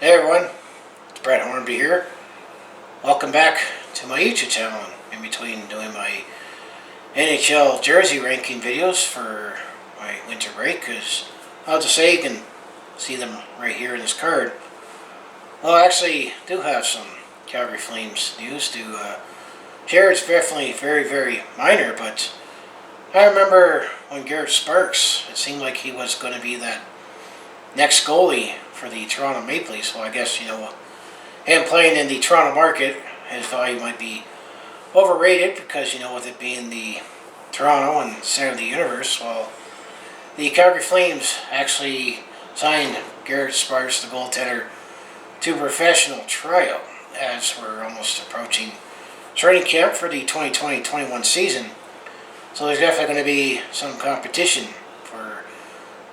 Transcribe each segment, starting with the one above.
Hey everyone, it's Brett Hornby here. Welcome back to my YouTube channel. In between doing my NHL jersey ranking videos for my winter break, because I'll just say you can see them right here in this card. Well, I actually do have some Calgary Flames news to share. It's definitely very, very minor, but I remember when Garret Sparks, it seemed like he was going to be that next goalie for the Toronto Maple Leafs. Well, I guess, him playing in the Toronto market, his value might be overrated because, with it being the Toronto and center of the universe, well, the Calgary Flames actually signed Garret Sparks, the goaltender, to professional tryout as we're almost approaching training camp for the 2020-21 season. So there's definitely going to be some competition for,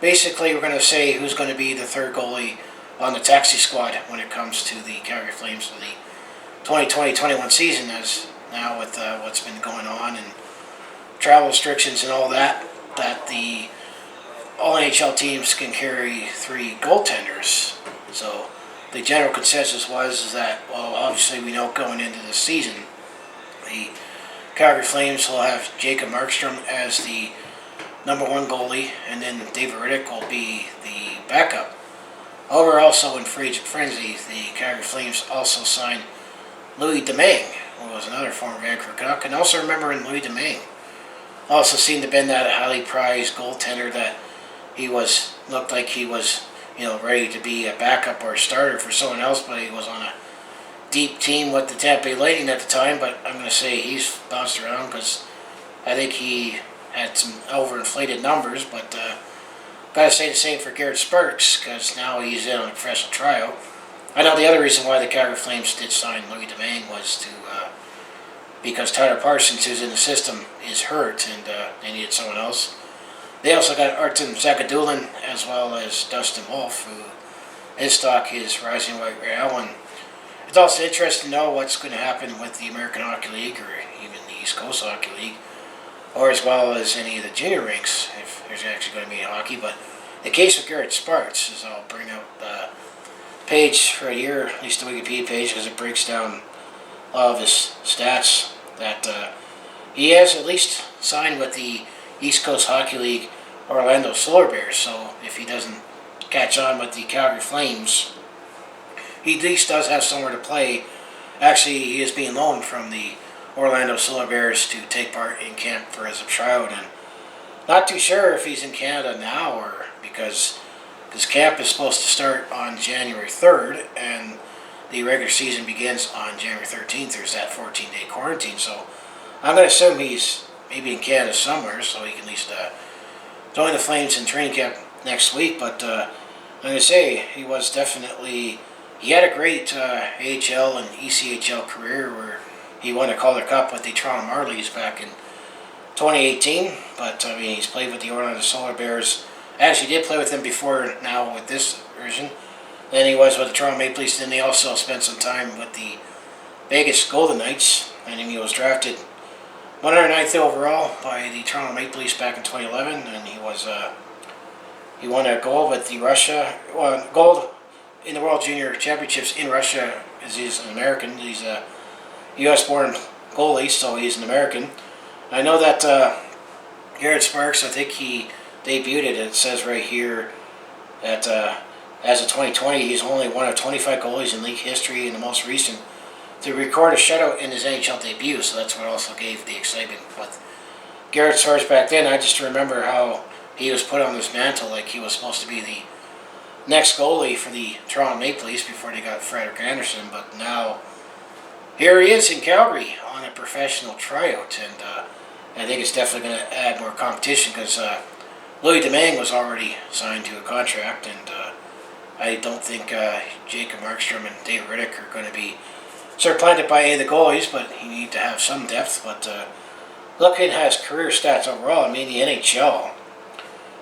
basically we're going to say who's going to be the third goalie on the taxi squad when it comes to the Calgary Flames for the 2020-21 season, as now with what's been going on and travel restrictions and all that the all NHL teams can carry 3 goaltenders. So the general consensus was that, well, obviously we know going into this season, the Calgary Flames will have Jacob Markstrom as the number 1 goalie, and then David Rittich will be the backup. However, also in free agent frenzy, the Calgary Flames also signed Louie Domingue, who was another former Vancouver Canuck, and also remember in Louie Domingue also seemed to have been that highly prized goaltender that he looked like he was, ready to be a backup or a starter for someone else, but he was on a deep team with the Tampa Bay Lightning at the time. But I'm going to say he's bounced around because I think he had some overinflated numbers, but gotta say the same for Garret Sparks because now he's in on a professional tryout. I know the other reason why the Calgary Flames did sign Louie Domingue was because Tyler Parsons, who's in the system, is hurt and they needed someone else. They also got Artyom Zagidulin as well as Dustin, who his stock is rising right now. And it's also interesting to know what's going to happen with the American Hockey League or even the East Coast Hockey League, or as well as any of the junior ranks, if there's actually going to be hockey. But the case with Garret Sparks is, I'll bring up the page right here, at least the Wikipedia page, because it breaks down all of his stats, that he has at least signed with the East Coast Hockey League Orlando Solar Bears. So if he doesn't catch on with the Calgary Flames, he at least does have somewhere to play. Actually, he is being loaned from the Orlando Solar Bears to take part in camp for as a tryout, and not too sure if he's in Canada now or because his camp is supposed to start on January 3rd and the regular season begins on January 13th. There's that 14-day quarantine, so I'm going to assume he's maybe in Canada somewhere, so he can at least join the Flames in training camp next week. But I'm going to say he had a great AHL and ECHL career where he won a Calder Cup with the Toronto Marlies back in 2018. But he's played with the Orlando Solar Bears. Actually did play with them before now with this version. Then he was with the Toronto Maple Leafs. Then he also spent some time with the Vegas Golden Knights. And he was drafted 109th overall by the Toronto Maple Leafs back in 2011. And he won a gold with the gold in the World Junior Championships in Russia, as he's an American. He's a U.S.-born goalie, so he's an American. I know that Garret Sparks, I think he debuted it says right here that as of 2020, he's only one of 25 goalies in league history and the most recent to record a shutout in his NHL debut, so that's what also gave the excitement with Garret Sparks back then. I just remember how he was put on this mantle like he was supposed to be the next goalie for the Toronto Maple Leafs before they got Frederik Andersen, but now here he is in Calgary on a professional tryout, and I think it's definitely going to add more competition because Louie Domingue was already signed to a contract, and I don't think Jacob Markstrom and David Rittich are going to be supplanted by any of the goalies, but he needs to have some depth. But looking at his career stats overall, the NHL,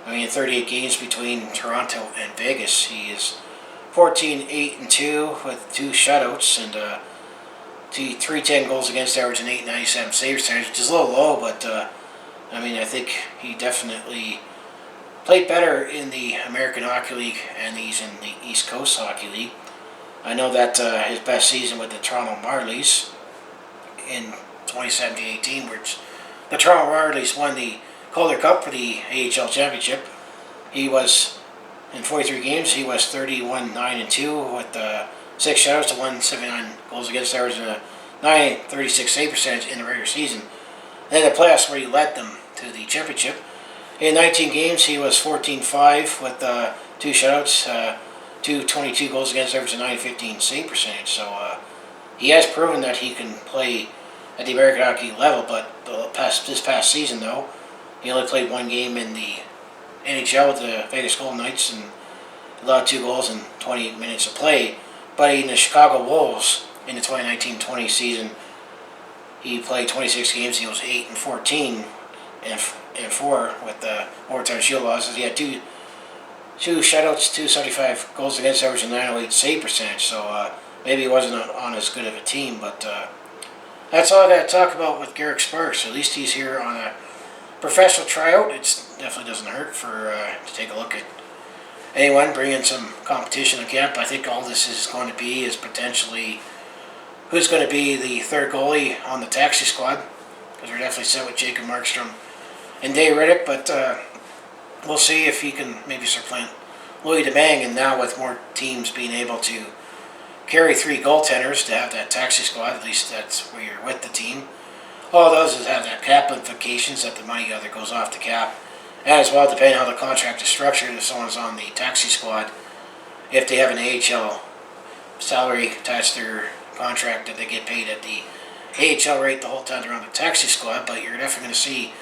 38 games between Toronto and Vegas, he is 14-8-2 with 2 shutouts and 310 goals against average and 897 save percentage, which is a little low, but I think he definitely played better in the American Hockey League and he's in the East Coast Hockey League. I know that his best season with the Toronto Marlies in 2017-18, which the Toronto Marlies won the Calder Cup for the AHL Championship. He was, in 43 games, he was 31-9-2 with 6 shutouts to 179 goals against average and a 936 save percentage in the regular season. And in the playoffs where he led them to the championship. In 19 games, he was 14-5 with 2 shutouts, 222 goals against average and 915 save percentage. So he has proven that he can play at the American Hockey level, but this past season, though, he only played 1 game in the NHL with the Vegas Golden Knights and allowed 2 goals in 28 minutes of play. But in the Chicago Wolves in the 2019-20 season, he played 26 games. He was 8-14 and 4 with the overtime shield losses. He had two shutouts, 275 goals against average, and 908 save percentage. So maybe he wasn't on as good of a team, but that's all I got to talk about with Garret Sparks. At least he's here on a professional tryout. It definitely doesn't hurt for to take a look at anyone, bring in some competition in camp. I think all this is going to be is potentially who's going to be the third goalie on the taxi squad, because we're definitely set with Jacob Markstrom and Dave Rittich, but we'll see if he can maybe start playing Louie Domingue, and now with more teams being able to carry 3 goaltenders to have that taxi squad, at least that's where you're with the team. All it does is have that cap implications that the money either goes off the cap, and as well, depending on how the contract is structured, if someone's on the taxi squad, if they have an AHL salary attached to their contract, that they get paid at the AHL rate the whole time they're on the taxi squad. But you're definitely going to see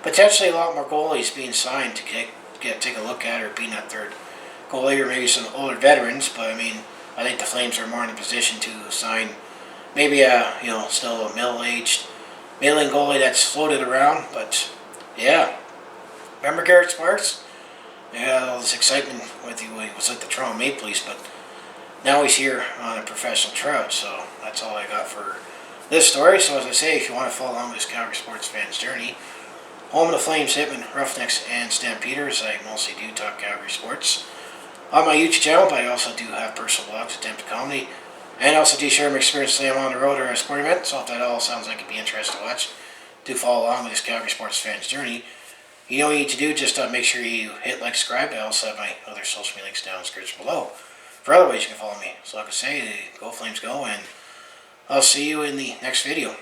potentially a lot more goalies being signed to take a look at, or being that third goalie, or maybe some older veterans. But I mean, I think the Flames are more in a position to sign maybe a still a middle-aged middling goalie that's floated around. But yeah, remember Garret Sparks? Yeah, all this excitement with he was at the Toronto Maple Leafs, but now he's here on a professional tryout. So that's all I got for this story. So as I say, if you want to follow along with this Calgary sports fan's journey, home of the Flames, Hitmen, Roughnecks, and Stampeders, I mostly do talk Calgary sports on my YouTube channel, but I also do have personal blogs, Attempt Comedy, and also do share my experience today I'm on the road or at a sporting event. So if that all sounds like it'd be interesting to watch, do follow along with this Calgary sports fan's journey. You know what you need to do, just make sure you hit like, subscribe. I also have my other social media links down in the description below for other ways you can follow me. So like I say, go Flames go, and I'll see you in the next video.